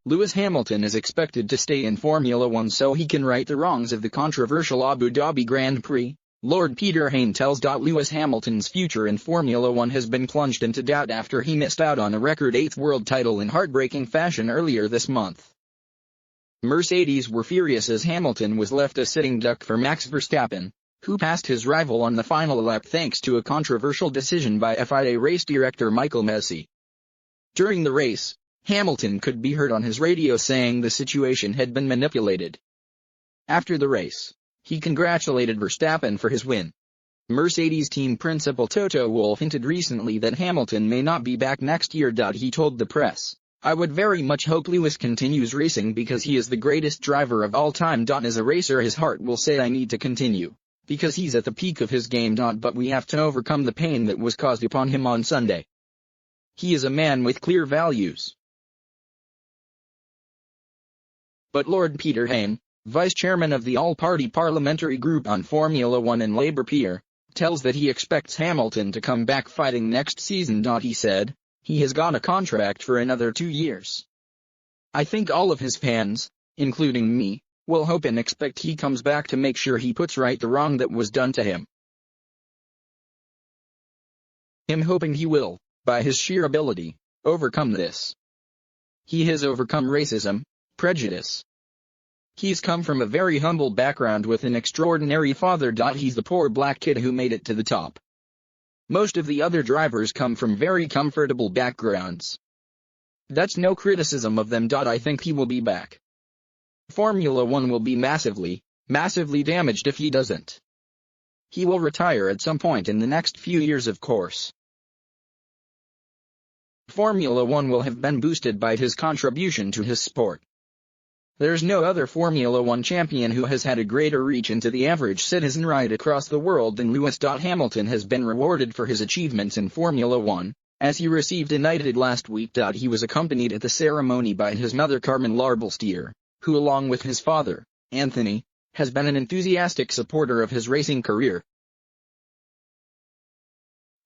Lewis Hamilton is expected to stay in Formula One so he can right the wrongs of the controversial Abu Dhabi Grand Prix. Lord Peter Hain tells Lewis Hamilton's future in Formula One has been plunged into doubt after he missed out on a record 8th world title in heartbreaking fashion earlier this month. Mercedes were furious as Hamilton was left a sitting duck for Max Verstappen, who passed his rival on the final lap thanks to a controversial decision by FIA race director Michael Masi. During the race, Hamilton could be heard on his radio saying the situation had been manipulated. After the race, he congratulated Verstappen for his win. Mercedes team principal Toto Wolff hinted recently that Hamilton may not be back next year. He told the press, "I would very much hope Lewis continues racing because he is the greatest driver of all time. As a racer his heart will say I need to continue, because he's at the peak of his game. But we have to overcome the pain that was caused upon him on Sunday. He is a man with clear values." But Lord Peter Hain, vice chairman of the all-party parliamentary group on Formula One and Labour PR, tells that he expects Hamilton to come back fighting next season. He said, "He has got a contract for another 2 years. I think all of his fans, including me, will hope and expect he comes back to make sure he puts right the wrong that was done to him. I'm hoping he will, by his sheer ability, overcome this. He has overcome racism, prejudice. He's come from a very humble background with an extraordinary father. He's the poor black kid who made it to the top. Most of the other drivers come from very comfortable backgrounds. That's no criticism of them. I think he will be back. Formula One will be massively damaged if he doesn't. He will retire at some point in the next few years, of course. Formula One will have been boosted by his contribution to his sport. There's no other Formula One champion who has had a greater reach into the average citizen right across the world than Lewis. Hamilton has been rewarded for his achievements in Formula One, as he received a knighted last week. He was accompanied at the ceremony by his mother Carmen Larbelstier, who along with his father, Anthony, has been an enthusiastic supporter of his racing career.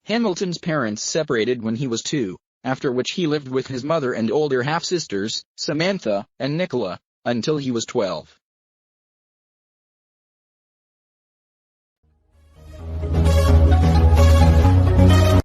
Hamilton's parents separated when he was 2, after which he lived with his mother and older half-sisters, Samantha and Nicola, until he was 12.